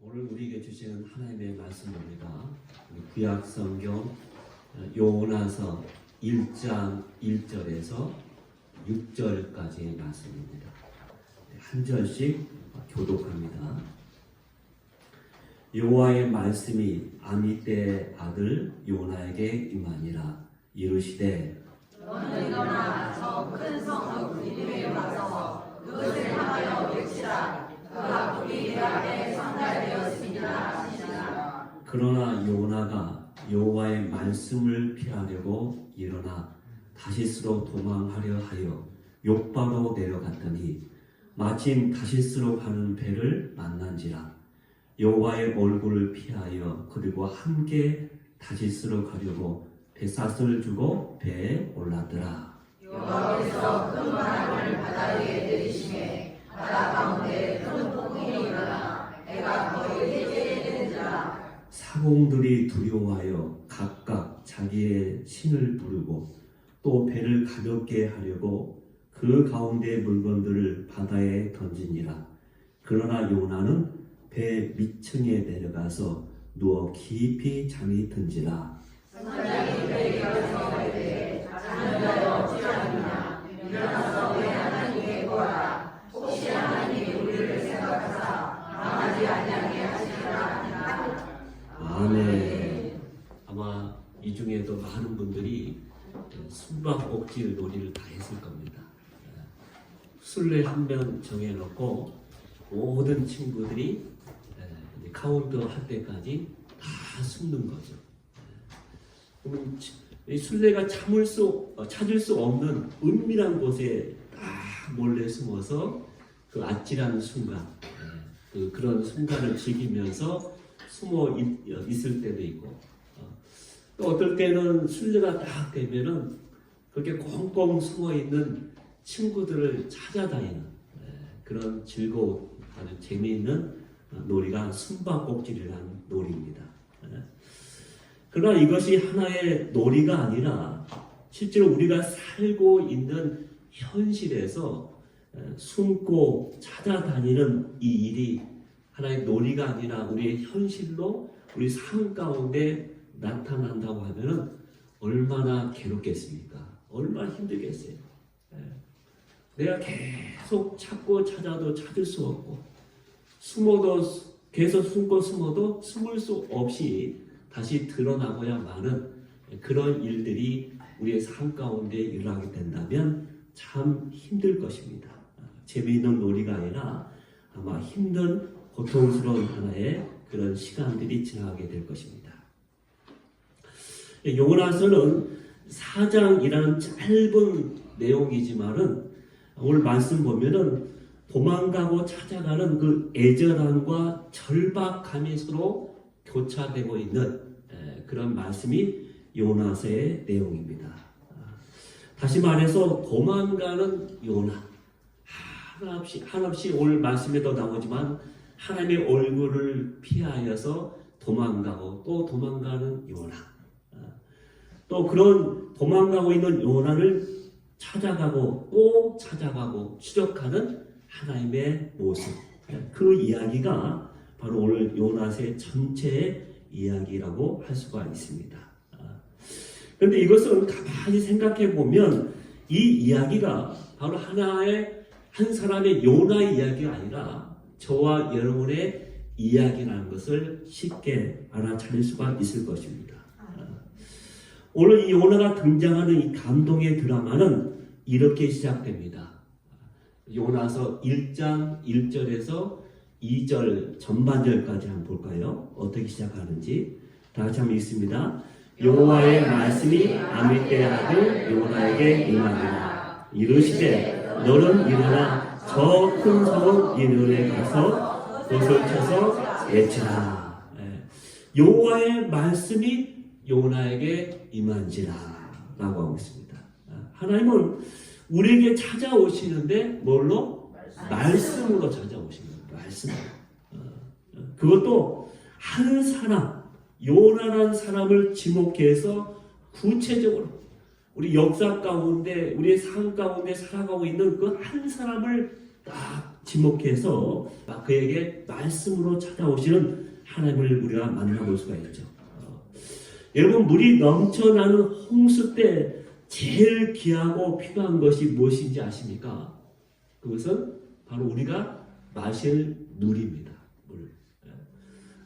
오늘 우리에게 주시는 하나님의 말씀입니다. 구약 성경 요나서 1장 1절에서 6절까지의 말씀입니다. 한 절씩 교독합니다. 여호와의 말씀이 아미떼의 아들 요나에게 임하니라. 이르시되 너는 일어나 저 큰 성 니느웨에 와서 그것을 향하여 외치라. 그가 우리 내 앞에 상달되었습니다 하시니라. 그러나 요나가 여호와의 말씀을 피하려고 일어나 다시스로 도망하려 하여 욥바로 내려갔더니 마침 다시스로 가는 배를 만난지라. 여호와의 얼굴을 피하여 그리고 함께 다시스로 가려고 뱃삿을 주고 배에 올랐더라. 여호와께서 큰 바람을 바다 위에 내리시매 바다 가운데 큰 폭풍이 일어나 해가 거의 해제에 되는지라. 사공들이 두려워하여 각각 자기의 신을 부르고 또 배를 가볍게 하려고 그 가운데 물건들을 바다에 던지니라. 그러나 요나는 배 밑층에 내려가서 누워 깊이 잠이 든지라. 선장이 그에게 가서 이르되 자는 자여 어찌하느냐. 일어나서 내 하나님께 구하라. 혹시 하나님이 우리를 생각하사 망하지 아니하게 하시리라 하니라. 아멘. 아마 이 중에도 많은 분들이 숨바꼭질 놀이를 다 했을 겁니다. 술래 한 명 정해놓고 모든 친구들이 카운터 할 때까지 다 숨는 거죠. 그러면 이 술래가 찾을 수 없는 은밀한 곳에 딱 몰래 숨어서 그 아찔한 순간, 그런 순간을 즐기면서 숨어 있을 때도 있고, 또 어떨 때는 술래가 딱 되면은 그렇게 꽁꽁 숨어 있는 친구들을 찾아다니는 그런 즐거운 아주 재미있는 놀이가 숨바꼭질이라는 놀이입니다. 그러나 이것이 하나의 놀이가 아니라 실제로 우리가 살고 있는 현실에서 숨고 찾아다니는 이 일이 하나의 놀이가 아니라 우리의 현실로 우리 삶 가운데 나타난다고 하면 얼마나 괴롭겠습니까? 얼마나 힘들겠어요? 내가 계속 찾고 찾아도 찾을 수 없고 숨어도 계속 숨어도 숨을 수 없이 다시 드러나고야만은 그런 일들이 우리의 삶 가운데 일어나게 된다면 참 힘들 것입니다. 재미있는 놀이가 아니라 아마 힘든 고통스러운 하나의 그런 시간들이 지나가게 될 것입니다. 요나서는 4장이라는 짧은 내용이지만은 오늘 말씀 보면은 도망가고 찾아가는 그 애절함과 절박함이 서로 교차되고 있는 그런 말씀이 요나서의 내용입니다. 다시 말해서 도망가는 요나, 한없이 오늘 말씀에도 나오지만 하나님의 얼굴을 피하여서 도망가고 또 도망가는 요나, 또 그런 도망가고 있는 요나를 찾아가고 또 찾아가고 추적하는 하나님의 모습, 그 이야기가 바로 오늘 요나서의 전체의 이야기라고 할 수가 있습니다. 그런데 이것은 가만히 생각해 보면 이 이야기가 바로 하나의 한 사람의 요나의 이야기가 아니라 저와 여러분의 이야기라는 것을 쉽게 알아차릴 수가 있을 것입니다. 오늘 이 요나가 등장하는 이 감동의 드라마는 이렇게 시작됩니다. 요나서 1장 1절에서 2절 전반절까지 한번 볼까요? 어떻게 시작하는지 다 같이 한번 읽습니다. 여호와의 말씀이 아미떼의 아들 요나에게 임하니라. 이르시되 너는 일어나 저 큰 성 니느웨에 가서 돛을 쳐서 외치라. 여호와의 말씀이 요나에게 임한지라 라고 하고 있습니다. 하나님은 우리에게 찾아오시는데 뭘로? 말씀으로 찾아오십니다. 말씀. 그것도 한 사람, 요나라는 사람을 지목해서 구체적으로 우리 역사 가운데, 우리의 삶 가운데 살아가고 있는 그 한 사람을 딱 지목해서 그에게 말씀으로 찾아오시는 하나님을 우리가 만나볼 수가 있죠. 여러분, 물이 넘쳐나는 홍수 때 제일 귀하고 필요한 것이 무엇인지 아십니까? 그것은 바로 우리가 마실 물입니다. 물.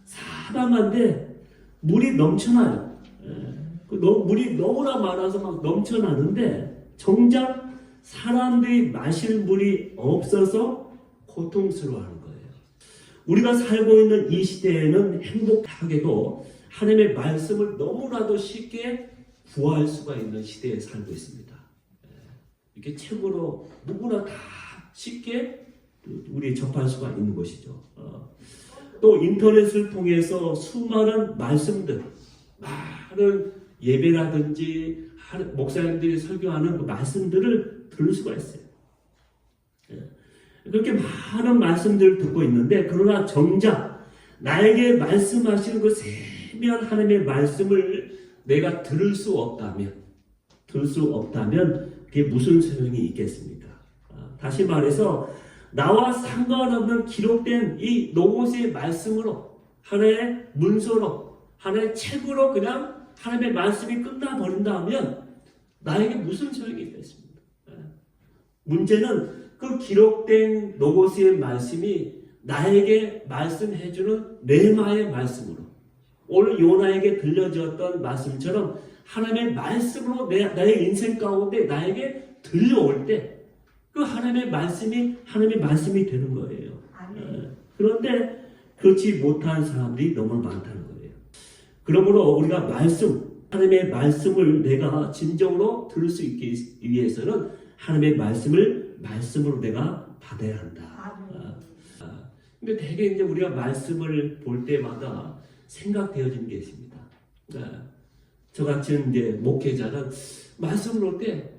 사방한데 물이 넘쳐나요. 물이 너무나 많아서 막 넘쳐나는데 정작 사람들이 마실 물이 없어서 고통스러워하는 거예요. 우리가 살고 있는 이 시대에는 행복하게도 하나님의 말씀을 너무나도 쉽게 구할 수가 있는 시대에 살고 있습니다. 이렇게 책으로 누구나 다 쉽게 우리 접할 수가 있는 것이죠. 또 인터넷을 통해서 수많은 말씀들, 많은 예배라든지 목사님들이 설교하는 그 말씀들을 들을 수가 있어요. 그렇게 많은 말씀들을 듣고 있는데 그러나 정작 나에게 말씀하시는 그 세미한 하나님의 말씀을 내가 들을 수 없다면 그게 무슨 소용이 있겠습니까? 다시 말해서 나와 상관없는 기록된 이 노고스의 말씀으로 하나의 문서로 하나의 책으로 그냥 하나님의 말씀이 끝나버린다면 나에게 무슨 소용이 있겠습니까? 문제는 그 기록된 노고스의 말씀이 나에게 말씀해주는 레마의 말씀으로 오늘 요나에게 들려주었던 말씀처럼 하나님의 말씀으로 나의 인생 가운데 나에게 들려올 때 그 하나님의 말씀이 되는 거예요. 그런데 그렇지 못한 사람들이 너무 많다는 거예요. 그러므로 우리가 하나님의 말씀을 내가 진정으로 들을 수 있기 위해서는 하나님의 말씀으로 내가 받아야 한다. 근데 대개 이제 우리가 말씀을 볼 때마다 생각되어지는 게 있습니다. 저같이 이제 목회자는 말씀을 볼 때,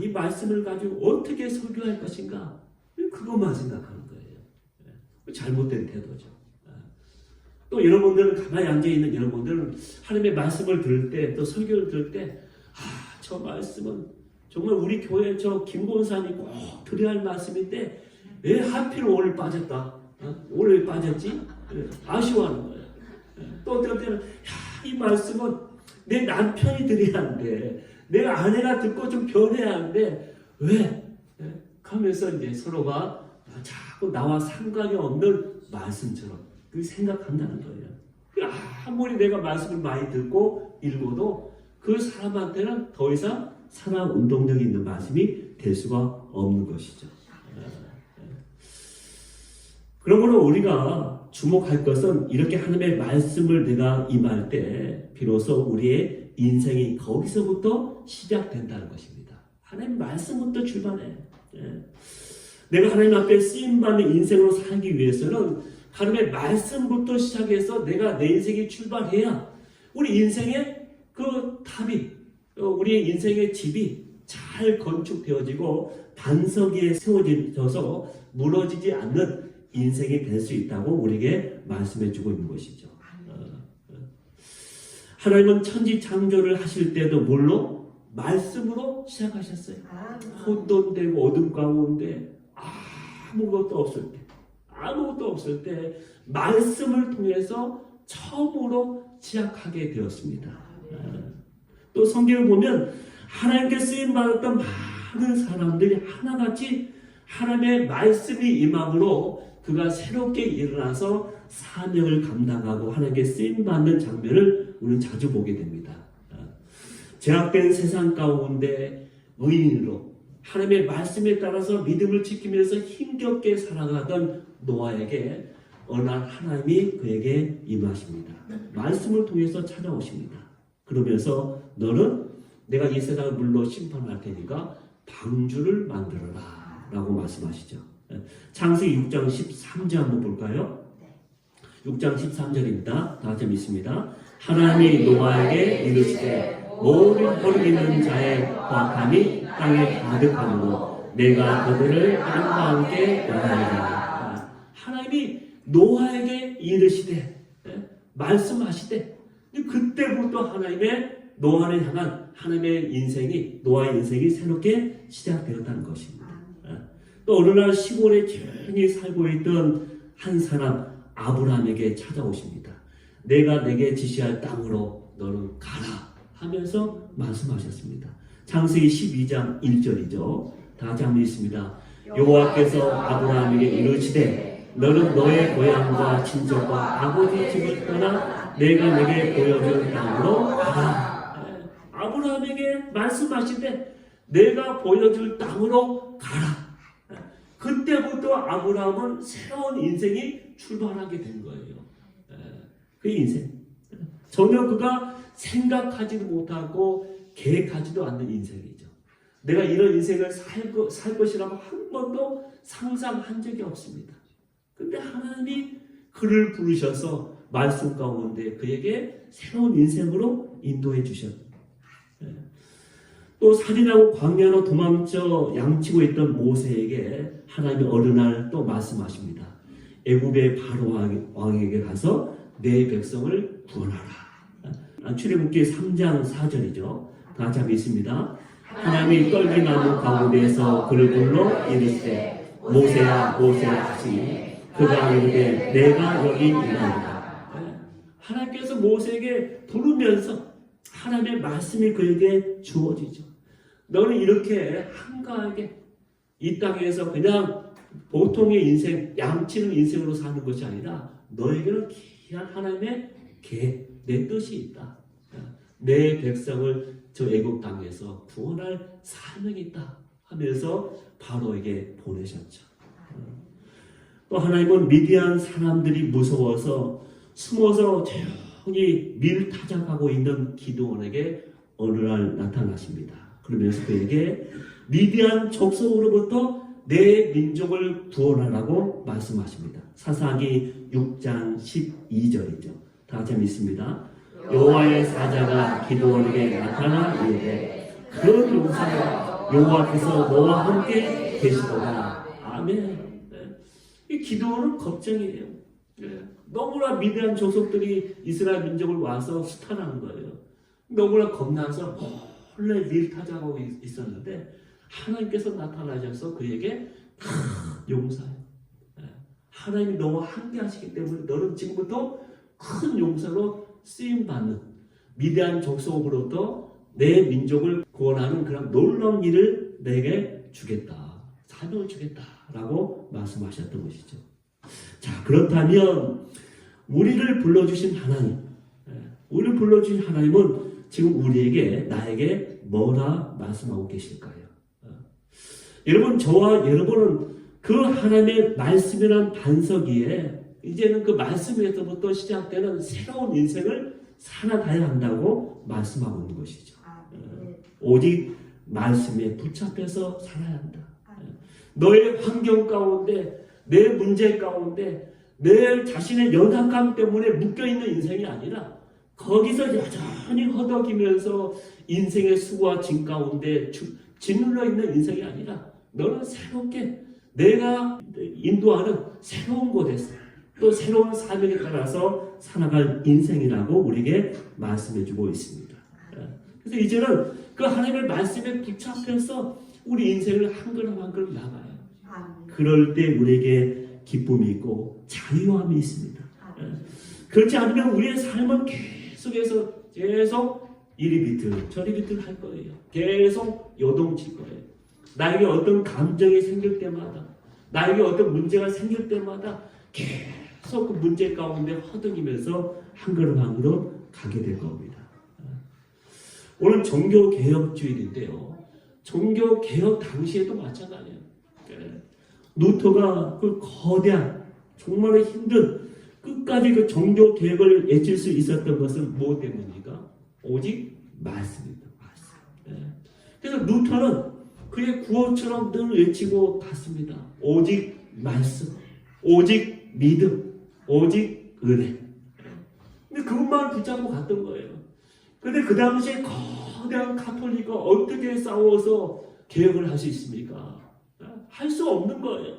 이 말씀을 가지고 어떻게 설교할 것인가? 그것만 생각하는 거예요. 잘못된 태도죠. 또 여러분들은 가만히 앉아있는 여러분들은 하나님의 말씀을 들을 때, 또 설교를 들을 때, 저 말씀은 정말 우리 교회 저 김권사님이 꼭 드려야 할 말씀인데, 왜 하필 오늘 빠졌다? 오늘 왜 빠졌지? 아쉬워하는 거예요. 또 어떨 때는, 이 말씀은 내 남편이 드려야 하는데, 내 아내가 듣고 좀 변해야 하는데, 왜? 하면서 이제 서로가 자꾸 나와 상관이 없는 말씀처럼 그 생각한다는 거예요. 아무리 내가 말씀을 많이 듣고 읽어도 그 사람한테는 더 이상 사랑 운동력이 있는 말씀이 될 수가 없는 것이죠. 그러므로 우리가 주목할 것은 이렇게 하나님의 말씀을 내가 임할 때 비로소 우리의 인생이 거기서부터 시작된다는 것입니다. 하나님 말씀부터 출발해. 내가 하나님 앞에 쓰임받는 인생으로 살기 위해서는 하나님의 말씀부터 시작해서 내가 내 인생이 출발해야 우리 인생의 그 답이, 우리의 인생의 집이 잘 건축되어지고 반석 위에 세워져서 무너지지 않는 인생이 될 수 있다고 우리에게 말씀해주고 있는 것이죠. 하나님은 천지 창조를 하실 때도 물론 말씀으로 시작하셨어요. 혼돈되고 어둠 가운데 아무것도 없을 때 말씀을 통해서 처음으로 시작하게 되었습니다. 또 성경을 보면 하나님께 쓰임받았던 많은 사람들이 하나같이 하나님의 말씀이 임함으로 그가 새롭게 일어나서 사명을 감당하고 하나님께 쓰임받는 장면을 우리는 자주 보게 됩니다. 제약된 세상 가운데 의인으로 하나님의 말씀에 따라서 믿음을 지키면서 힘겹게 살아가던 노아에게 어느 날 하나님이 그에게 임하십니다. 말씀을 통해서 찾아오십니다. 그러면서 너는 내가 이 세상을 물로 심판할 테니까 방주를 만들어라 라고 말씀하시죠. 창세기 6장 13절 한번 볼까요? 6장 13절입니다. 다 같이 믿습니다. 하나님이 노아에게 이르시되 모든 있는 자의 허악함이 땅에 가득하므로 내가 그들을 땅과 함께 멸하리라. 하나님이 노아에게 이르시되 말씀하시되 그때부터 하나님의 노아를 향한 하나님의 인생이 노아의 인생이 새롭게 시작되었다는 것입니다. 또 어느 날 시골에 조용히 살고 있던 한 사람 아브라함에게 찾아오십니다. 내가 내게 지시할 땅으로 너는 가라 하면서 말씀하셨습니다. 창세기 12장 1절이죠. 다시 한번 읽습니다. 여호와께서 아브라함에게 이르시되 너는 너의 고향과 친척과 아버지 집을 떠나 내가 내게 보여줄 땅으로 가라. 아브라함에게 말씀하시되 내가 보여줄 땅으로 가라. 그때부터 아브라함은 새로운 인생이 출발하게 된 거예요. 그 인생. 전혀 그가 생각하지도 못하고 계획하지도 않는 인생이죠. 내가 이런 인생을 살 것이라고 한 번도 상상한 적이 없습니다. 근데 하나님이 그를 부르셔서 말씀 가운데 그에게 새로운 인생으로 인도해 주셨다. 또 살인하고 광야로 도망쳐 양치고 있던 모세에게 하나님이 어느 날 또 말씀하십니다. 애굽의 바로 왕에게 가서 내 백성을 구원하라. 출애굽기 3장 4절이죠. 다 같이 한번 읽습니다. 하나님이 떨기나무 가운데에서 그를 불러 이르시되 모세야 모세야 하시니 그가 이르되 내가 여기 있나이다. 하나님께서 모세에게 부르면서 하나님의 말씀이 그에게 주어지죠. 너는 이렇게 한가하게 이 땅에서 그냥 보통의 인생, 양치는 인생으로 사는 것이 아니라 너에게는 귀한 하나님의 계획, 내 뜻이 있다. 내 백성을 저 애굽 땅에서 구원할 사명이 있다 하면서 바로에게 보내셨죠. 또 하나님은 미디안 사람들이 무서워서 숨어서 조용히 밀 타작하고 있는 기드온에게 어느 날 나타나십니다. 그러면서 그에게 미디안 족속으로부터 내 민족을 구원하라고 말씀하십니다. 사사기 6장 12절이죠. 다 같이 믿습니다. 여호와의 사자가 기드온에게 나타나 이르되 그 용사여 여호와께서 너와 함께 계시도다. 아멘. 이 기드온은 걱정이에요. 너무나 미디안 족속들이 이스라엘 민족을 와서 수탈하는 거예요. 너무나 겁나서 몰래 밀 타작하고 있었는데 하나님께서 나타나셔서 그에게 용사예요. 하나님이 너와 함께 하시기 때문에 너는 지금부터 큰 용사로 쓰임받는 미디안 족속으로부터 내 민족을 구원하는 그런 놀라운 일을 내게 주겠다. 사명을 주겠다라고 말씀하셨던 것이죠. 자, 그렇다면 우리를 불러주신 하나님, 우리를 불러주신 하나님은 지금 우리에게 나에게 뭐라 말씀하고 계실까요? 여러분, 저와 여러분은 그 하나님의 말씀이란 반석 위에 이제는 그 말씀에서부터 시작되는 새로운 인생을 살아가야 한다고 말씀하고 있는 것이죠. 오직 말씀에 붙잡혀서 살아야 한다. 너의 환경 가운데, 내 문제 가운데, 내 자신의 연약함 때문에 묶여있는 인생이 아니라 거기서 여전히 허덕이면서 인생의 수고와 짐 가운데 짓눌러 있는 인생이 아니라 너는 새롭게 내가 인도하는 새로운 곳에서 또 새로운 사명에 따라서 살아갈 인생이라고 우리에게 말씀해주고 있습니다. 그래서 이제는 그 하나님의 말씀에 붙잡혀서 우리 인생을 한 걸음 한 걸음 나가요. 그럴 때 우리에게 기쁨이 있고 자유함이 있습니다. 그렇지 않으면 우리의 삶은 계속 이리 비틀 저리 비틀 할 거예요. 계속 요동칠 거예요. 나에게 어떤 감정이 생길 때마다, 나에게 어떤 문제가 생길 때마다 계속 그 문제 가운데 허둥이면서 한 걸음 한 걸음 가게 될 겁니다. 오늘 종교개혁주일인데요. 종교개혁 당시에도 마찬가지예요. 루터가 그 거대한 정말 힘든 끝까지 그 종교개혁을 외칠 수 있었던 것은 무엇 때문입니까? 오직 말씀입니다. 말씀. 그래서 루터는 그의 구호처럼 늘 외치고 갔습니다. 오직 말씀, 오직 믿음, 오직 은혜. 근데 그것만 붙잡고 갔던 거예요. 근데 그 당시에 거대한 가톨릭과 어떻게 싸워서 개혁을 할 수 있습니까? 할 수 없는 거예요.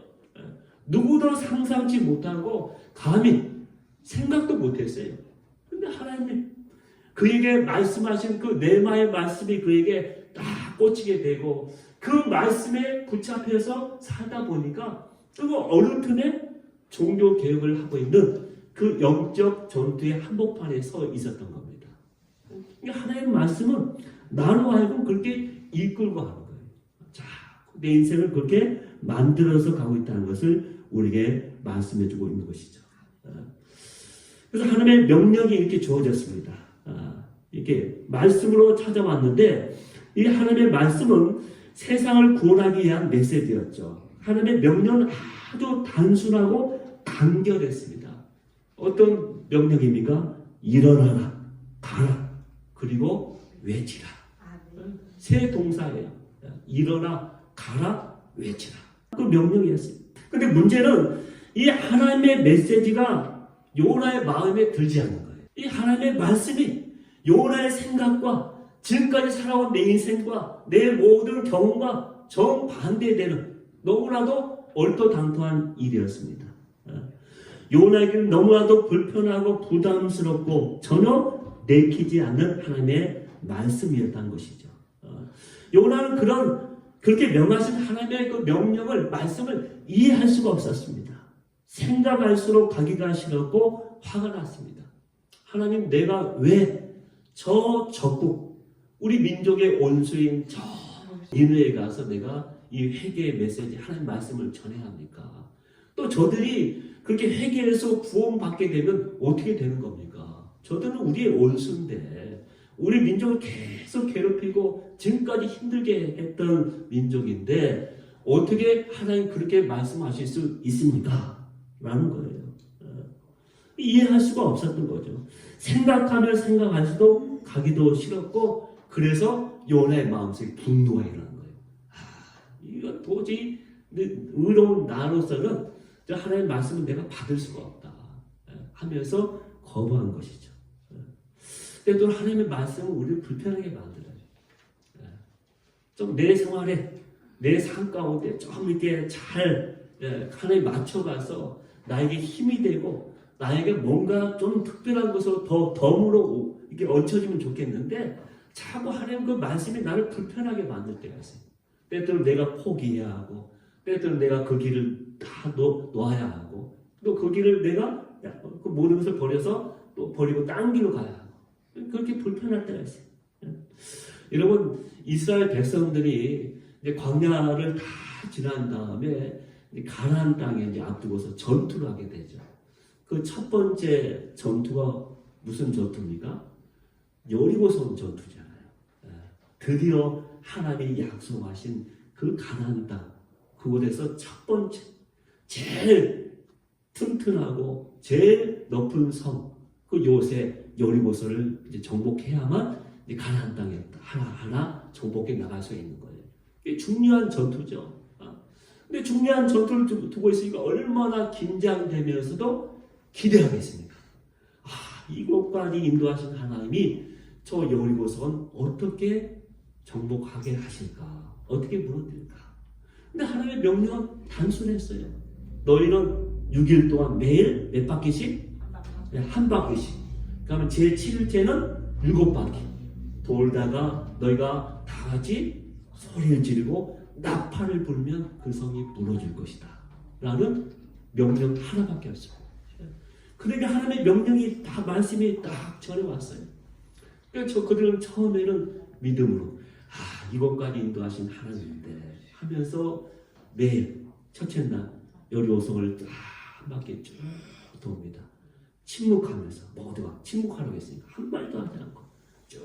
누구도 상상치 못하고 감히 생각도 못했어요. 근데 하나님이 그에게 말씀하신 그 네마의 말씀이 그에게 딱 꽂히게 되고 그 말씀에 붙잡혀서 살다 보니까 그 어느 틈에 종교 개혁을 하고 있는 그 영적 전투의 한복판에 서 있었던 겁니다. 하나님의 말씀은 나로 하여금 그렇게 이끌고 가는 거예요. 자, 내 인생을 그렇게 만들어서 가고 있다는 것을 우리에게 말씀해주고 있는 것이죠. 그래서 하나님의 명령이 이렇게 주어졌습니다. 이렇게 말씀으로 찾아왔는데 이 하나님의 말씀은 세상을 구원하기 위한 메시지였죠. 하나님의 명령은 아주 단순하고 간결했습니다. 어떤 명령입니까? 일어나라, 가라, 그리고 외치라. 세 동사예요. 일어나, 가라, 외치라. 그 명령이었어요. 근데 문제는 이 하나님의 메시지가 요나의 마음에 들지 않는 거예요. 이 하나님의 말씀이 요나의 생각과 지금까지 살아온 내 인생과 내 모든 경험과 정반대되는 너무나도 얼토당토한 일이었습니다. 요나에게는 너무나도 불편하고 부담스럽고 전혀 내키지 않는 하나님의 말씀이었다는 것이죠. 요나는 그렇게 명하신 하나님의 그 명령을, 말씀을 이해할 수가 없었습니다. 생각할수록 가기가 싫었고 화가 났습니다. 하나님, 내가 왜 저 적국, 우리 민족의 원수인 저 니느웨에 가서 내가 이 회개의 메시지, 하나님 말씀을 전해야 합니까? 또 저들이 그렇게 회개해서 구원받게 되면 어떻게 되는 겁니까? 저들은 우리의 원수인데 우리 민족을 계속 괴롭히고 지금까지 힘들게 했던 민족인데 어떻게 하나님 그렇게 말씀하실 수 있습니까? 라는 거예요. 이해할 수가 없었던 거죠. 생각하면 생각할수록 가기도 싫었고 그래서 요나의 마음속에 분노가 일어난 거예요. 이거 도저히 의로운 나로서는 하나님의 말씀은 내가 받을 수가 없다 하면서 거부한 것이죠. 근데 또 하나님의 말씀은 우리를 불편하게 만들어요. 좀 내 생활에, 내 삶 가운데 좀 이렇게 잘 하나님 맞춰가서 나에게 힘이 되고 나에게 뭔가 좀 특별한 것으로 더 덤으로 이렇게 얹혀지면 좋겠는데 자꾸 하나님 그 말씀이 나를 불편하게 만들 때가 있어요. 때때로 내가 포기해야 하고 때때로 내가 그 길을 다 놓아야 하고 또 그 길을 내가 그 모든 것을 버려서 또 버리고 딴 길로 가야 하고 그렇게 불편할 때가 있어요. 여러분, 이스라엘 백성들이 이제 광야를 다 지난 다음에 가나안 땅에 이제 앞두고서 전투를 하게 되죠. 그 첫 번째 전투가 무슨 전투입니까? 여리고성 전투잖아요. 드디어 하나님이 약속하신 그 가나안 땅, 그곳에서 첫 번째 제일 튼튼하고 제일 높은 성, 그 요새 여리고성을 이제 정복해야만 이제 가나안 땅에 하나하나 정복해 나갈 수 있는 거예요. 이게 중요한 전투죠. 근데 중요한 전투를 두고 있으니까 얼마나 긴장되면서도 기대하겠습니까? 이곳까지 인도하신 하나님이 저 여리고성은 어떻게 정복하게 하실까? 어떻게 무너뜨릴까? 근데 하나님의 명령은 단순했어요. 너희는 6일 동안 매일 몇 바퀴씩? 한 바퀴씩. 그러면 제7일째는 7바퀴 돌다가 너희가 다 같이 소리를 지르고 나팔을 불면 그 성이 무너질 것이다 라는 명령 하나밖에 없어요. 그러니까 하나님의 명령이 다 말씀이 딱 전해왔어요. 그래서 그들은 처음에는 믿음으로 이것까지 인도하신 하나님인데 하면서 매일 첫째 날 여리고성을 한 바퀴 쭉 돕니다. 침묵하면서 모두가 침묵하라고 했으니까 한 말도 하지 않고 쭉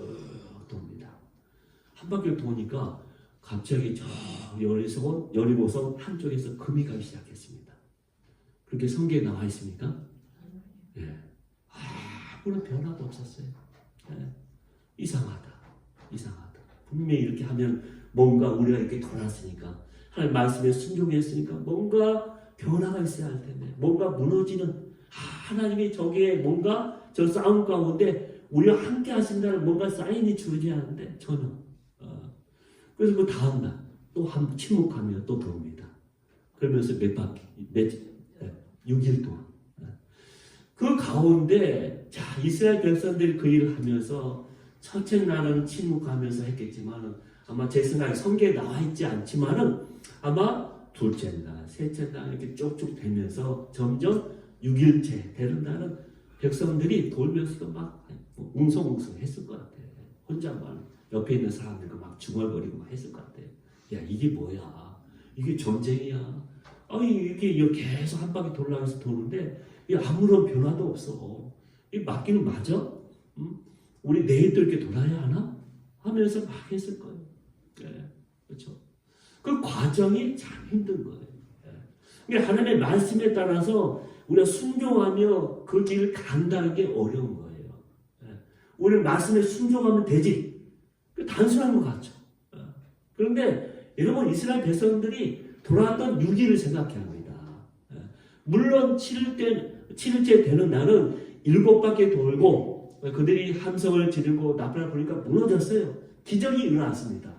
돕니다. 한 바퀴를 도니까 갑자기 저 여리고성 한쪽에서 금이 가기 시작했습니다. 그렇게 성경에 나와 있습니까? 네. 아무런 변화도 없었어요. 네. 이상하다. 분명히 이렇게 하면 뭔가 우리가 이렇게 돌았으니까 하나님 말씀에 순종했으니까 뭔가 변화가 있어야 할 텐데 뭔가 무너지는 하나님이 저기에 뭔가 저 싸움 가운데 우리와 함께 하신다는 뭔가 사인이 주어져야 하는데 전혀. 그래서 그 다음날 또 한 침묵하며 또 들어옵니다. 그러면서 몇 바퀴, 6일 동안. 그 가운데 이스라엘 백성들이 그 일을 하면서 첫째 날은 침묵하면서 했겠지만 아마 제 생각에 성경에 나와 있지 않지만은 아마 둘째 날, 셋째 날 이렇게 쭉쭉 되면서 점점 6일째 되는 날은 백성들이 돌면서도 막 웅성웅성 했을 것 같아요. 혼자만 옆에 있는 사람들과 막 중얼거리고 막 했을 것 같아요. 야, 이게 뭐야? 이게 전쟁이야. 아니, 이게 계속 한 바퀴 돌아가면서 도는데 아무런 변화도 없어. 이 맞기는 맞아? 응? 우리 내일도 이렇게 돌아야 하나? 하면서 막 했을 거예요. 네, 그렇죠. 그 과정이 참 힘든 거예요. 그러니까 하나님의 말씀에 따라서 우리가 순종하며 그 길을 간다는 게 어려운 거예요. 우리는 말씀에 순종하면 되지. 단순한 것 같죠. 그런데 여러분, 이스라엘 백성들이 돌아왔던 6일을 생각해야 합니다. 물론 7일째 되는 날은 7바퀴 돌고 그들이 함성을 지르고 나팔을 부니까 무너졌어요. 기적이 일어났습니다.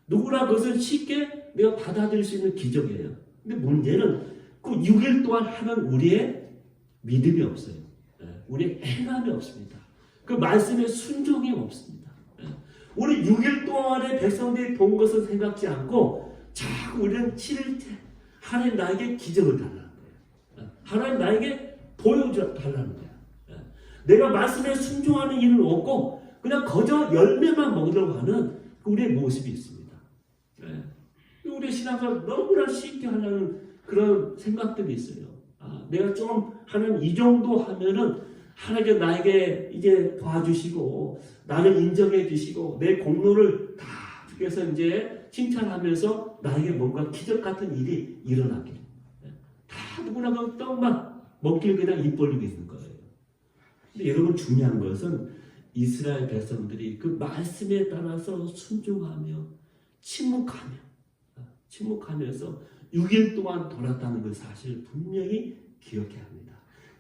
누구나 그것을 쉽게 내가 받아들일 수 있는 기적이에요. 근데 문제는 그 6일 동안 하는 우리의 믿음이 없어요. 우리의 행함이 없습니다. 그 말씀에 순종이 없습니다. 우리 6일 동안의 백성들이 본 것을 생각지 않고 자꾸 우리는 7일째 하나님 나에게 기적을 달라는 거예요. 하나님 나에게 보여달라는 거예요. 내가 말씀에 순종하는 일은 없고 그냥 거저 열매만 먹으려고 하는 우리의 모습이 있습니다. 우리 신앙생활 너무나 쉽게 하려는 그런 생각들이 있어요. 내가 좀 하는 이 정도 하면은 하나님께 나에게 이제 도와주시고 나를 인정해 주시고 내 공로를 다 그래서 이제 칭찬하면서 나에게 뭔가 기적 같은 일이 일어나길. 다 누구나 그 떡만 먹길 그냥 입 벌리고 있는 거예요. 근데 여러분, 중요한 것은 이스라엘 백성들이 그 말씀에 따라서 순종하며 침묵하면서 6일 동안 돌았다는 그 사실을 분명히 기억해야 합니다.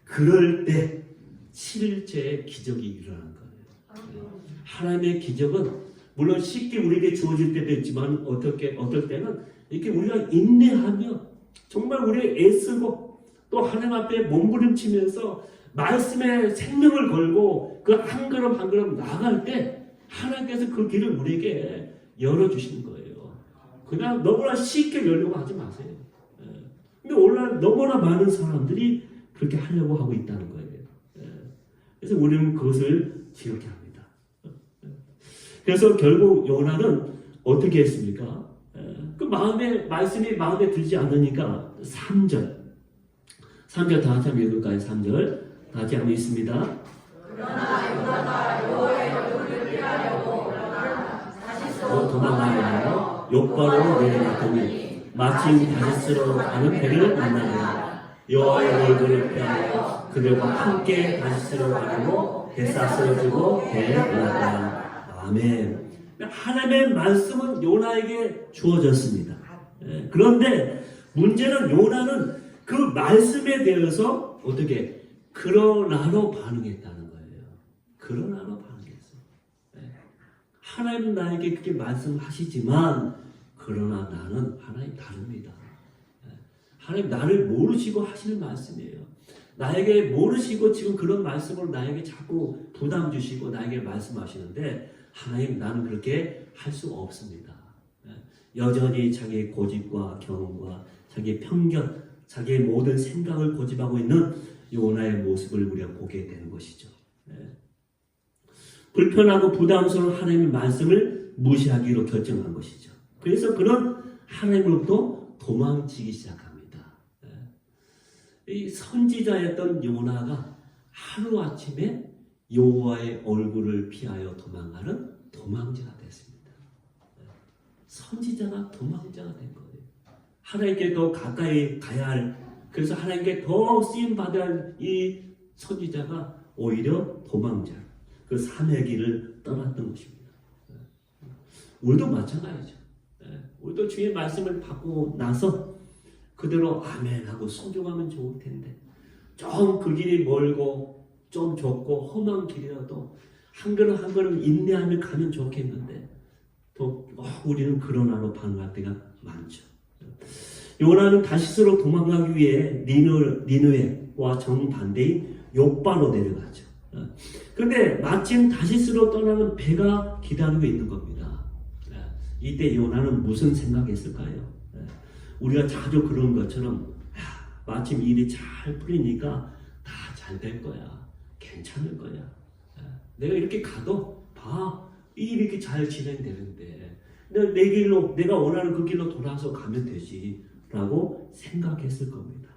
그럴 때 7일째의 기적이 일어난 거예요. 하나님의 기적은 물론 쉽게 우리에게 주어질 때도 있지만 어떨 때는 이렇게 우리가 인내하며 정말 우리 애쓰고 또 하나님 앞에 몸부림치면서 말씀에 생명을 걸고 그 한 걸음 한 걸음 나아갈 때 하나님께서 그 길을 우리에게 열어주시는 거예요. 그냥 너무나 쉽게 열려고 하지 마세요. 근데 오늘 너무나 많은 사람들이 그렇게 하려고 하고 있다는 거예요. 그래서 우리는 그것을 기억해야 합니다. 그래서 결국 요나는 어떻게 했습니까? 그 말씀이 마음에 들지 않으니까 3절 다 같이 한번 읽을까요? 3절 다 같이 한번 읽습니다. 그러나 요나가 여호와의 얼굴을 피하려고 다시스로 도망하여 욥바로 내려갔더니 마침 다시스로 가는 배를 만나니라. 여호와의 얼굴을 피하여 그들과 함께 다시스로 가려고 뱃사슬을 주고 배에 올랐다. 아멘. 하나님의 말씀은 요나에게 주어졌습니다. 그런데 문제는 요나는 그 말씀에 대해서 어떻게 그러나로 반응했다는 거예요. 그러나로 반응했어요. 하나님 나에게 그렇게 말씀하시지만 그러나 나는 하나님 다릅니다. 하나님 나를 모르시고 하시는 말씀이에요. 나에게 모르시고 지금 그런 말씀으로 나에게 자꾸 부담 주시고 나에게 말씀하시는데 하나님 나는 그렇게 할 수 없습니다. 여전히 자기의 고집과 경험과 자기의 편견, 자기의 모든 생각을 고집하고 있는 요나의 모습을 우리가 보게 되는 것이죠. 불편하고 부담스러운 하나님의 말씀을 무시하기로 결정한 것이죠. 그래서 그는 하나님으로부터 도망치기 시작합니다. 이 선지자였던 요나가 하루아침에 여호와의 얼굴을 피하여 도망가는 도망자가 됐습니다. 선지자가 도망자가 된 거예요. 하나님께 더 가까이 가야 할, 그래서 하나님께 더 쓰임받아야 할 이 선지자가 오히려 도망자, 그 삶의 길을 떠났던 것입니다. 우리도 마찬가지죠. 우리도 주의 말씀을 받고 나서 그대로 아멘 하고 순종하면 좋을 텐데 좀 그 길이 멀고 좀 좁고 험한 길이라도 한 걸음 한 걸음 인내하며 가면 좋겠는데 또 우리는 그러나로 반응할 때가 많죠. 요나는 다시스로 도망가기 위해 니느웨와 정반대인 욥바로 내려가죠. 그런데 마침 다시스로 떠나는 배가 기다리고 있는 겁니다. 이때 요나는 무슨 생각했을까요? 우리가 자주 그런 것처럼 마침 일이 잘 풀리니까 다 잘 될 거야. 괜찮을 거야. 내가 이렇게 가도 봐. 이 일이 이렇게 잘 진행되는데 내 길로 내가 원하는 그 길로 돌아서 가면 되지 라고 생각했을 겁니다.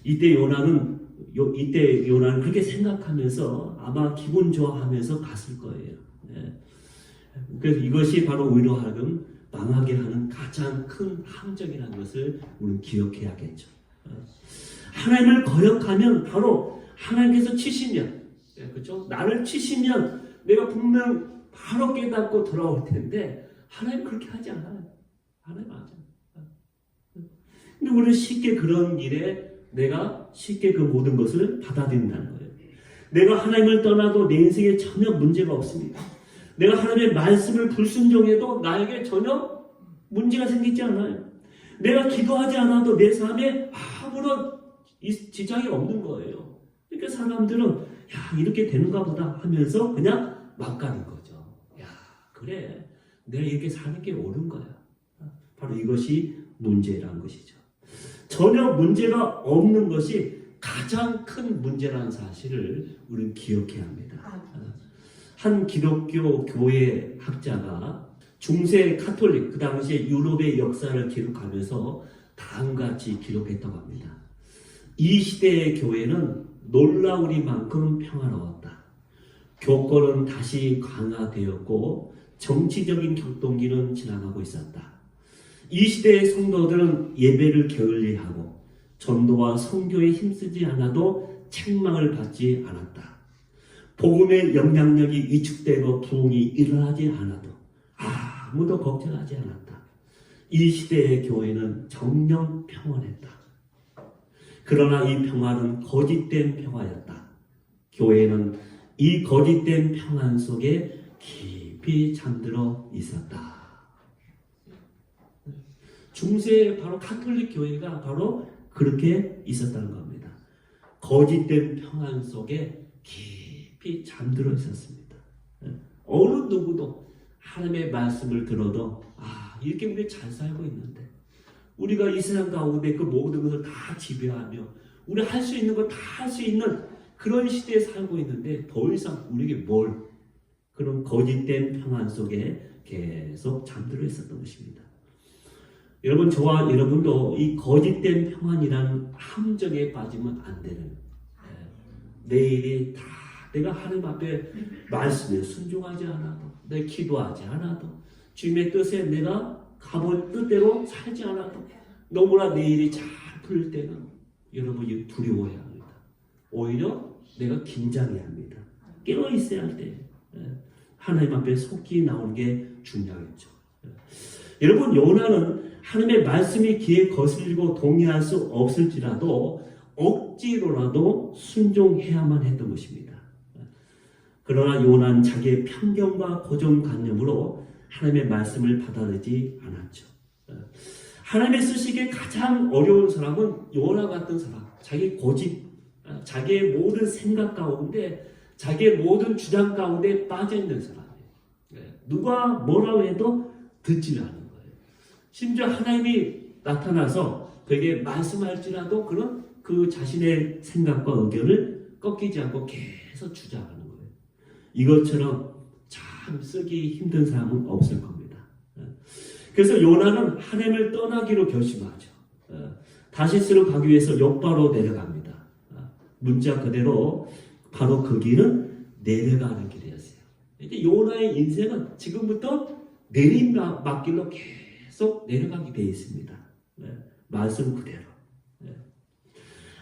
이때 요나는 그렇게 생각하면서 아마 기분 좋아하면서 갔을 거예요. 그래서 이것이 바로 우리로 하여금 망하게 하는 가장 큰 함정이라는 것을 우리는 기억해야겠죠. 하나님을 거역하면 바로 하나님께서 치시면, 그렇죠? 나를 치시면 내가 분명 바로 깨닫고 돌아올 텐데 하나님 그렇게 하지 않아요. 하나님 하지 않아요. 근데 우리는 쉽게 그런 일에 내가 쉽게 그 모든 것을 받아들인다는 거예요. 내가 하나님을 떠나도 내 인생에 전혀 문제가 없습니다. 내가 하나님의 말씀을 불순종해도 나에게 전혀 문제가 생기지 않아요. 내가 기도하지 않아도 내 삶에 아무런 지장이 없는 거예요. 그러니까 사람들은 야 이렇게 되는가 보다 하면서 그냥 막 가는 거죠. 야 그래 내가 이렇게 사는 게 옳은 거야. 바로 이것이 문제라는 것이죠. 전혀 문제가 없는 것이 가장 큰 문제라는 사실을 우리는 기억해야 합니다. 한 기독교 교회 학자가 중세 카톨릭 그 당시에 유럽의 역사를 기록하면서 다음같이 기록했다고 합니다. 이 시대의 교회는 놀라우리만큼 평화로웠다. 교권은 다시 강화되었고 정치적인 격동기는 지나가고 있었다. 이 시대의 성도들은 예배를 게을리하고 전도와 선교에 힘쓰지 않아도 책망을 받지 않았다. 복음의 영향력이 위축되고 부흥이 일어나지 않아도 아무도 걱정하지 않았다. 이 시대의 교회는 정녕 평안했다. 그러나 이 평화는 거짓된 평화였다. 교회는 이 거짓된 평안 속에 깊이 잠들어 있었다. 중세 바로 카톨릭 교회가 바로 그렇게 있었다는 겁니다. 거짓된 평안 속에 깊이 잠들어 있었습니다. 어느 누구도 하나님의 말씀을 들어도 이렇게 우리 잘 살고 있는데 우리가 이 세상 가운데 그 모든 것을 다 지배하며 우리 할 수 있는 거 다 할 수 있는 그런 시대에 살고 있는데 더 이상 우리에게 그런 거짓된 평안 속에 계속 잠들어 있었던 것입니다. 여러분 저와 여러분도 이 거짓된 평안이라는 함정에 빠지면 안 되는 내일이 다 내가 하나님 앞에 말씀에 순종하지 않아도 내 기도하지 않아도 주님의 뜻에 내가 가볼 뜻대로 살지 않아도 너무나 내일이 잘 풀릴 때는 여러분이 두려워해야 합니다. 오히려 내가 긴장해야 합니다. 깨어 있어야 할 때 하나님 앞에 속히 나오는 게 중요하겠죠. 여러분 요나는 하나님의 말씀이 귀에 거슬리고 동의할 수 없을지라도 억지로라도 순종해야만 했던 것입니다. 그러나 요나는 자기의 편견과 고정관념으로 하나님의 말씀을 받아들이지 않았죠. 하나님의 쓰시기에 가장 어려운 사람은 요나 같은 사람, 자기 고집, 자기의 모든 생각 가운데, 자기의 모든 주장 가운데 빠져있는 사람이에요. 누가 뭐라고 해도 듣지 않는 거예요. 심지어 하나님이 나타나서 그에게 말씀할지라도 그런 그 자신의 생각과 의견을 꺾이지 않고 계속 주장하는 거예요. 이것처럼 참 쓰기 힘든 사람은 없을 겁니다. 그래서 요나는 하나님을 떠나기로 결심하죠. 다시스로 가기 위해서 옆바로 내려갑니다. 문자 그대로 바로 그 길은 내려가는 길이었어요. 이제 요나의 인생은 지금부터 내리막길로 계속 내려가게 되어 있습니다. 말씀 그대로.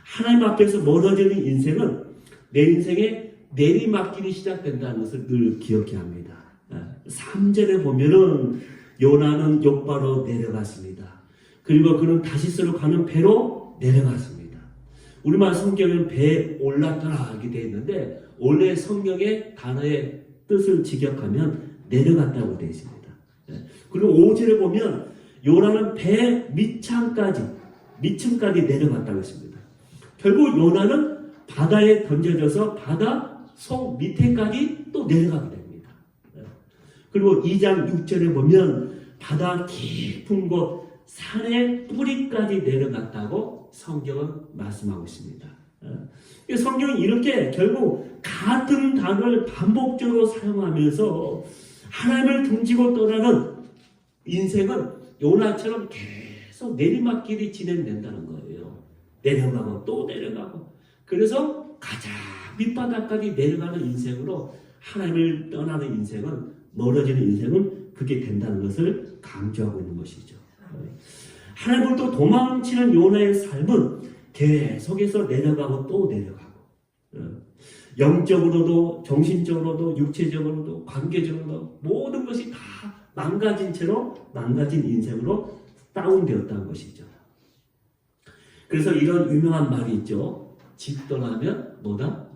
하나님 앞에서 멀어지는 인생은 내 인생의 내리막길이 시작된다는 것을 늘 기억해야 합니다. 3절에 보면은 요나는 옆바로 내려갔습니다. 그리고 그는 다시스로 가는 배로 내려갔습니다. 우리말 성경에는 배에 올랐더라 이렇게 되어 있는데 원래 성경의 단어의 뜻을 직역하면 내려갔다고 되어 있습니다. 그리고 5절에 보면 요나는 배 밑층까지 내려갔다고 했습니다. 결국 요나는 바다에 던져져서 바다 속 밑에까지 또 내려가게 됩니다. 그리고 2장 6절에 보면 바다 깊은 곳 산의 뿌리까지 내려갔다고 성경은 말씀하고 있습니다. 성경은 이렇게 결국 같은 단어를 반복적으로 사용하면서 하나님을 등지고 떠나는 인생은 요나처럼 계속 내리막길이 진행된다는 거예요. 내려가고 또 내려가고. 그래서 가장 밑바닥까지 내려가는 인생으로 하나님을 떠나는 인생은, 멀어지는 인생은 그게 된다는 것을 강조하고 있는 것이죠. 하나님으로부터 도망치는 요나의 삶은 계속해서 내려가고 또 내려가고, 영적으로도 정신적으로도 육체적으로도 관계적으로도 모든 것이 다 망가진 채로 망가진 인생으로 다운되었다는 것이죠. 그래서 이런 유명한 말이 있죠. 집 떠나면 뭐다?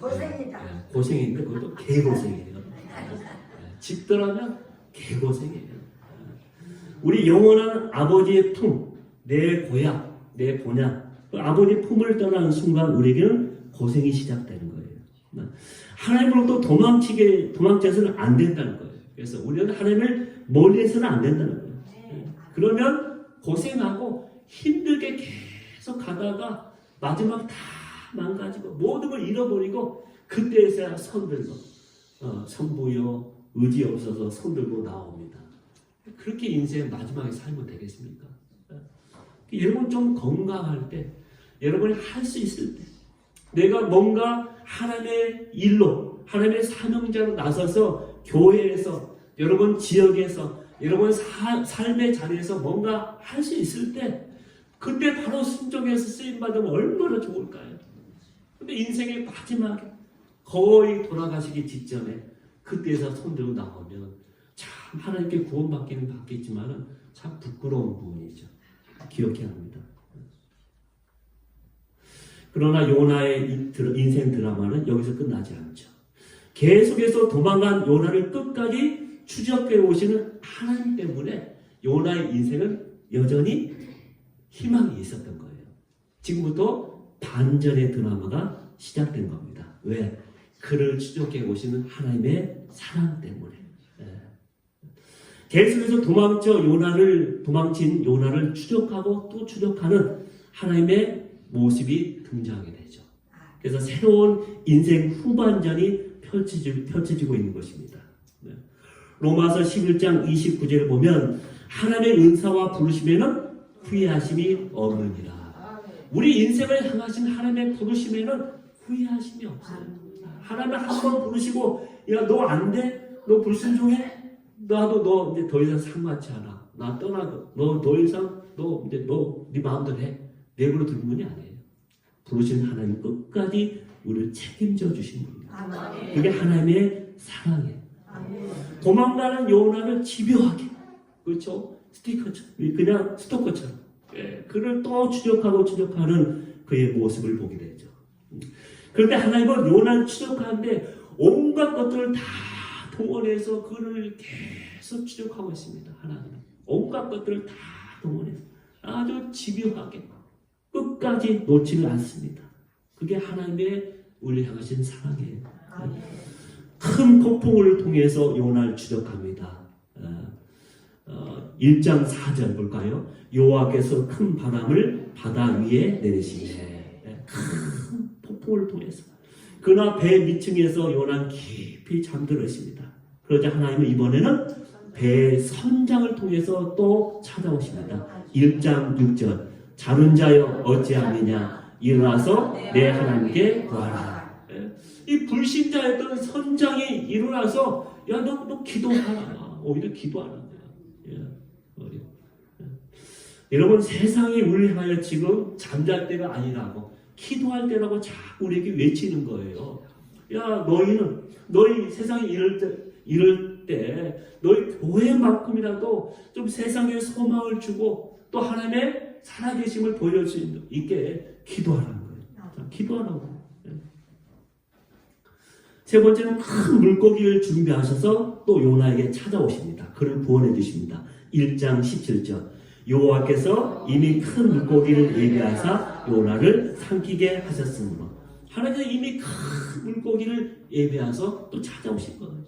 고생이다. 고생인데 그것도 개고생이에요. 집 떠나면 개고생이에요. 우리 영원한 아버지의 품, 내 고향, 내 본향, 그 아버지의 품을 떠나는 순간 우리에게는 고생이 시작되는 거예요. 하나님으로부터 도망쳐서는 안 된다는 거예요. 그래서 우리는 하나님을 멀리해서는 안 된다는 거예요. 그러면 고생하고 힘들게 계속 가다가 마지막 다 망가지고 모든 걸 잃어버리고 그때서야 손들고 성부여 의지 없어서 손들고 나옵니다. 그렇게 인생의 마지막에 살면 되겠습니까? 여러분 좀 건강할 때, 여러분이 할 수 있을 때, 내가 뭔가 하나님의 일로, 하나님의 사명자로 나서서 교회에서, 여러분 지역에서, 여러분 삶의 자리에서 뭔가 할 수 있을 때, 그때 바로 순종해서 쓰임받으면 얼마나 좋을까요? 근데 인생의 마지막에 거의 돌아가시기 직전에 그때에서 손들고 나오면 참 하나님께 구원받기는 받겠지만 참 부끄러운 부분이죠. 기억해야 합니다. 그러나 요나의 인생 드라마는 여기서 끝나지 않죠. 계속해서 도망간 요나를 끝까지 추적해 오시는 하나님 때문에 요나의 인생은 여전히 희망이 있었던 거예요. 지금부터 반전의 드라마가 시작된 겁니다. 왜? 그를 추적해 오시는 하나님의 사랑 때문에. 계속해서 도망친 요나를 추적하고 또 추적하는 하나님의 모습이 등장하게 되죠. 그래서 새로운 인생 후반전이 펼쳐지고 있는 것입니다. 로마서 11장 29절을 보면 하나님의 은사와 부르심에는 후회하심이 없느니라. 우리 인생을 향하신 하나님의 부르심에는 후회하심이 없어요. 하나님 한 번 부르시고 야 너 안 돼? 너 불순종해? 나도 너 이제 더 이상 상관치 않아. 나 떠나고 너 더 이상 너 이제 네 마음대로 해. 내버려 두는 분이 아니에요. 부르신 하나님 끝까지 우리를 책임져 주신 분입니다. 그게 하나님의 사랑이에요. 도망가는 요나를 집요하게, 그렇죠? 그냥 스토커처럼 그를 또 추적하는 그의 모습을 보게 되죠. 그런데 하나님은 요나를 추적하는데 온갖 것들을 다 동원해서 그를 계속 추적하고 있습니다. 하나님은 온갖 것들을 다 동원해서 아주 집요하게 끝까지 놓지를 않습니다. 그게 하나님의 우리를 향하신 사랑이에요. 큰 폭풍을 통해서 요나를 추적합니다. 1장 4절 볼까요? 여호와께서 큰 바람을 바다 위에 내리시네. 큰 폭풍을 통해서. 그러나 배 밑층에서 요나는 깊이 잠들어 있습니다. 그러자 하나님은 이번에는 배 선장을 통해서 또 찾아오십니다. 1장 6절 자는 자여 어찌하느냐 일어나서 내 하나님께 구하라. 이 불신자였던 선장이 일어나서 야 너 기도하라. 오히려 기도하는 거야. 여러분 세상이 우리를 향하여 지금 잠잘 때가 아니라고 기도할 때라고 자꾸 우리에게 외치는 거예요. 야 너희 세상이 이럴 때 너희 교회만큼이라도 좀 세상에 소망을 주고 또 하나님의 살아계심을 보여줄 수 있게 기도하라는 거예요. 기도하라고. 세 번째는 큰 물고기를 준비하셔서 또 요나에게 찾아오십니다. 그를 구원해 주십니다. 1장 17절 여호와께서 이미 큰 물고기를 예비하사 요나를 삼키게 하셨으므로 하나님은 이미 큰 물고기를 예비하셔서 또 찾아오신 거예요.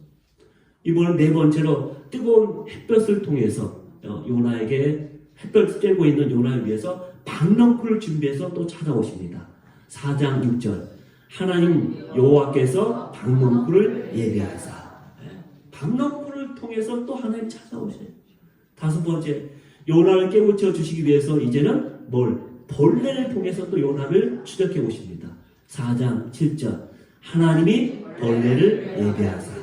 이번에 네 번째로 뜨거운 햇볕을 통해서 요나에게 햇볕을 쬐고 있는 요나를 위해서 박넝쿨을 준비해서 또 찾아오십니다. 4장 6절 하나님 여호와께서 박넝쿨을 예비하사. 박넝쿨을 통해서 또 하나님 찾아오셔요. 다섯 번째, 요나를 깨우쳐 주시기 위해서 이제는 벌레를 통해서 또 요나를 추적해 오십니다. 4장 7절 하나님이 벌레를 예비하사.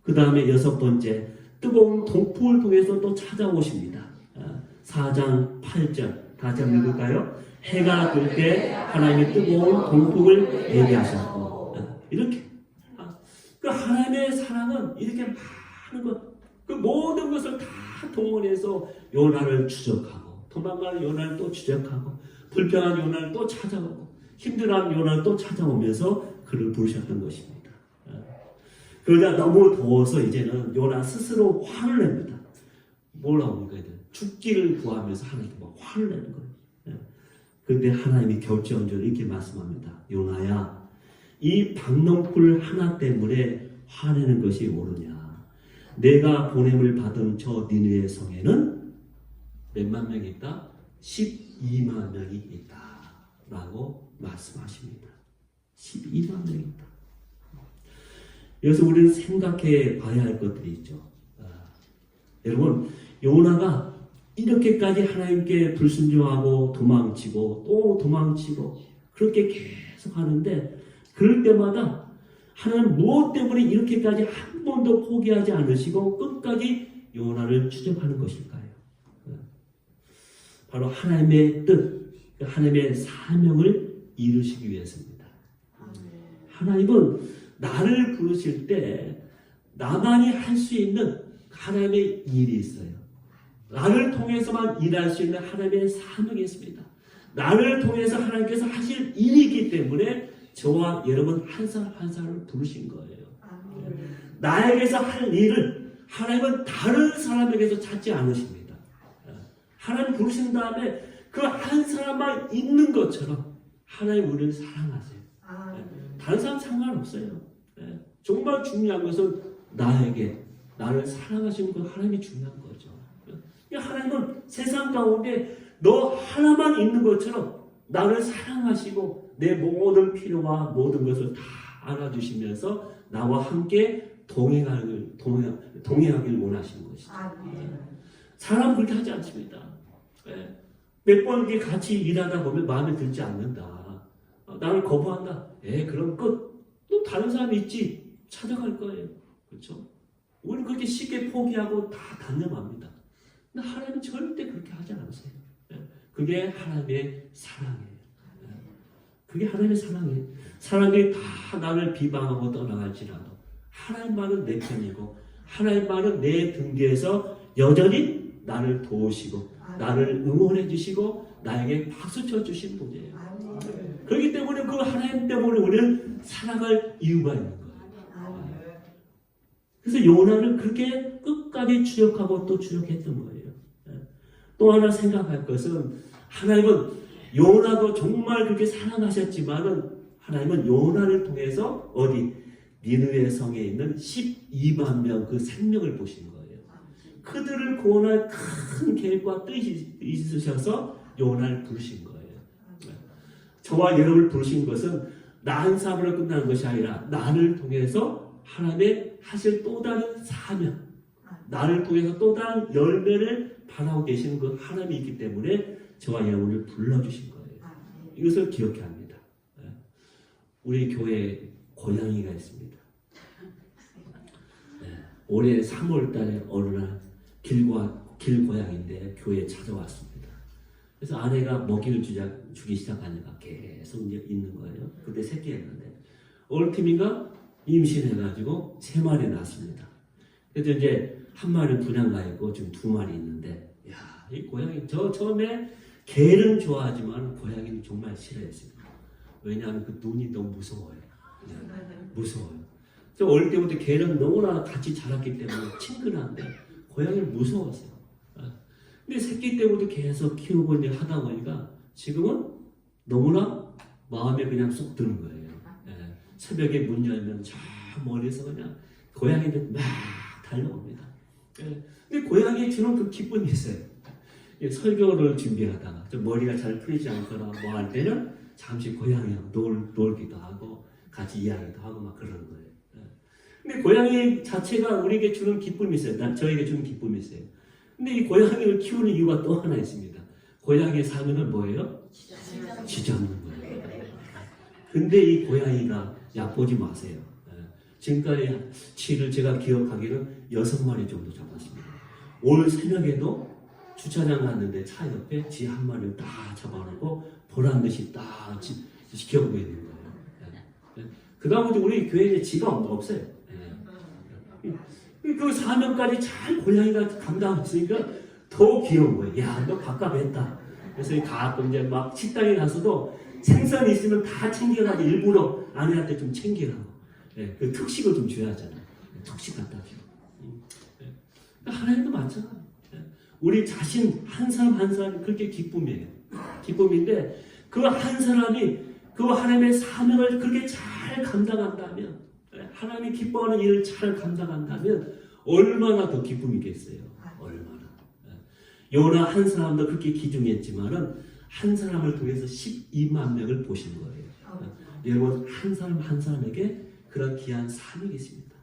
그 다음에 여섯 번째, 뜨거운 동풍을 통해서 또 찾아오십니다. 4장 8절 다시 한번 읽을까요? 해가 뜰 때 하나님이 뜨거운 동풍을 예비하셨고. 이렇게 그 하나님의 사랑은 이렇게 많은 것, 그 모든 것을 다 동원해서 요나를 추적하고, 도망가는 요나를 또 추적하고, 불평한 요나를 또 찾아오고, 힘들어하는 요나를 또 찾아오면서 그를 부르셨던 것입니다. 그러다 너무 더워서 이제는 요나 스스로 화를 냅니다. 뭐라고 합니까? 죽기를 구하면서 하나님께 막 화를 내는 거예요. 그런데 하나님이 결정적으로 이렇게 말씀합니다. 요나야, 이 박넝쿨 하나 때문에 화내는 것이 옳으냐? 내가 보냄을 받은 저 니느웨 성에는 몇만 명이 있다? 12만 명이 있다 라고 말씀하십니다. 12만 명이 있다. 여기서 우리는 생각해 봐야 할 것들이 있죠. 여러분, 요나가 이렇게까지 하나님께 불순종하고 도망치고 또 도망치고 그렇게 계속 하는데, 그럴 때마다 하나님 무엇 때문에 이렇게까지 한 번도 포기하지 않으시고 끝까지 요나를 추적하는 것일까요? 바로 하나님의 뜻, 하나님의 사명을 이루시기 위해서입니다. 하나님은 나를 부르실 때 나만이 할 수 있는 하나님의 일이 있어요. 나를 통해서만 일할 수 있는 하나님의 사명이 있습니다. 나를 통해서 하나님께서 하실 일이기 때문에 저와 여러분 한 사람 한 사람을 부르신 거예요. 나에게서 할 일을 하나님은 다른 사람에게서 찾지 않으십니다. 하나님 부르신 다음에 그 한 사람만 있는 것처럼 하나님 우리를 사랑하세요. 다른 사람 상관없어요. 정말 중요한 것은 나를 사랑하시는 그 하나님이 중요한 거죠. 하나님은 세상 가운데 너 하나만 있는 것처럼 나를 사랑하시고 내 모든 필요와 모든 것을 다 알아주시면서 나와 함께 동행하길 원하시는 것이죠. 사람 그렇게 하지 않습니다. 몇 번 이렇게 같이 일하다 보면 마음에 들지 않는다. 나를 거부한다. 그럼 끝. 또 다른 사람이 있지. 찾아갈 거예요. 그렇죠? 우리는 그렇게 쉽게 포기하고 다 단념합니다. 근데 하나님은 절대 그렇게 하지 않으세요. 그게 하나님의 사랑이에요. 그게 하나님의 사랑이에요. 사람들이 다 나를 비방하고 떠나갈지라도 하나님 말은 내 편이고 하나님 말은 내 등 뒤에서 여전히 나를 도우시고 나를 응원해 주시고 나에게 박수 쳐 주신 분이에요. 그렇기 때문에 그 하나님 때문에 우리는 살아갈 이유가 있는 거예요. 그래서 요나를 그렇게 끝까지 추적하고 또 추적했던 거예요. 또 하나 생각할 것은 하나님은 요나도 정말 그렇게 사랑하셨지만은 하나님은 요나를 통해서 니느웨 성에 있는 12만 명 그 생명을 보신 거예요. 그들을 구원할 큰 계획과 뜻이 있으셔서 요나를 부르신 거예요. 저와 여러분을 부르신 것은 나 한 사람으로 끝나는 것이 아니라 나를 통해서 하나님의 하실 또 다른 사명, 나를 통해서 또 다른 열매를 바라고 계시는 그 하나님이 있기 때문에 저와 여러분을 불러주신 거예요. 이것을 기억해야 합니다. 우리 교회에 고양이가 있습니다. 올해 3월 달에 어느 날 길고양인데 교회에 찾아왔습니다. 그래서 아내가 먹이를 주기 시작하니까 계속 이제 있는 거예요. 그때 새끼였는데 얼팀인가 임신해가지고 3마리 낳았습니다. 그래서 이제 한 마리는 분양가 있고 지금 2마리 있는데, 이 고양이 저 처음에 개는 좋아하지만 고양이는 정말 싫어했습니다. 왜냐하면 그 눈이 너무 무서워요. 무서워요. 저 어릴 때부터 개는 너무나 같이 자랐기 때문에 친근한데 고양이를 무서웠어요. 근데 새끼 때부터 계속 키우고 이제 하다 보니까 지금은 너무나 마음에 그냥 쏙 드는 거예요. 새벽에 문 열면 저 멀리서 그냥 고양이들 막 달려옵니다. 예. 근데 고양이에 주는 그 기쁨이 있어요. 예, 설교를 준비하다가 좀 머리가 잘 풀리지 않거나 뭐 할 때는 잠시 고양이랑 놀기도 하고 같이 이야기도 하고 막 그러는 거예요. 예. 근데 고양이 자체가 우리에게 주는 기쁨이 있어요. 저에게 주는 기쁨이 있어요. 근데 이 고양이를 키우는 이유가 또 하나 있습니다. 고양이의 사명은 뭐예요? 쥐 잡는 거예요. 근데 이 고양이가 얕보지 마세요. 예. 지금까지 쥐를 제가 기억하기는 6마리 정도 잡았습니다. 올 새벽에도 주차장 갔는데 차 옆에 쥐 한 마리를 딱 잡아놓고 보란듯이 딱 지켜보고 있는 거예요. 예. 그 다음부터 우리 교회에 쥐가 없어요. 예. 그 사명까지 잘 고양이가 감당하고 있으니까 더 귀여운 거예요. 야, 너 밥값했다. 그래서 가끔 이제 막 식당에 가서도 생선이 있으면 다 챙겨가지고 일부러 아내한테 좀 챙기라고. 예, 그 특식을 좀 줘야 하잖아요. 특식 갖다 줘. 예. 하나님도 마찬가지예요. 예. 우리 자신 한 사람 한 사람이 그렇게 기쁨이에요. 기쁨인데 그 한 사람이 그 하나님의 사명을 그렇게 잘 감당한다면, 예, 하나님이 기뻐하는 일을 잘 감당한다면 얼마나 더 기쁨이겠어요. 얼마나. 예. 요나 한 사람도 그렇게 기중했지만은 한 사람을 통해서 12만 명을 보신 거예요. 여러분 한 사람 한 사람에게 그런 귀한 사명이 있습니다.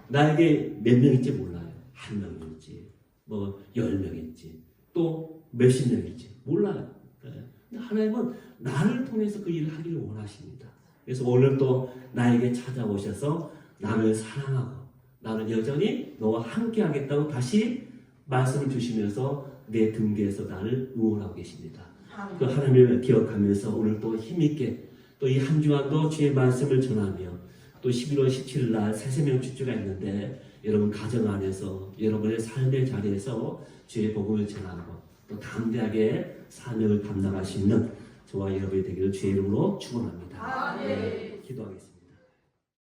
나에게 몇 명일지 몰라요. 한 명일지 뭐 10명일지 또 몇십 명일지 몰라요. 근데 하나님은 나를 통해서 그 일을 하기를 원하십니다. 그래서 오늘 또 나에게 찾아오셔서 나를 사랑하고 나는 여전히 너와 함께 하겠다고 다시 말씀을 주시면서 내 등 뒤에서 나를 응원하고 계십니다. 그 하나님을 기억하면서 오늘 또 힘있게 또 이 한 주간도 주의 말씀을 전하며 또 11월 17일 날 새세명 축제가 있는데 여러분 가정 안에서 여러분의 삶의 자리에서 주의 복음을 전하고 또 담대하게 사명을 감당할 수 있는 저와 여러분이 되기를 주의 이름으로 축원합니다. 기도하겠습니다.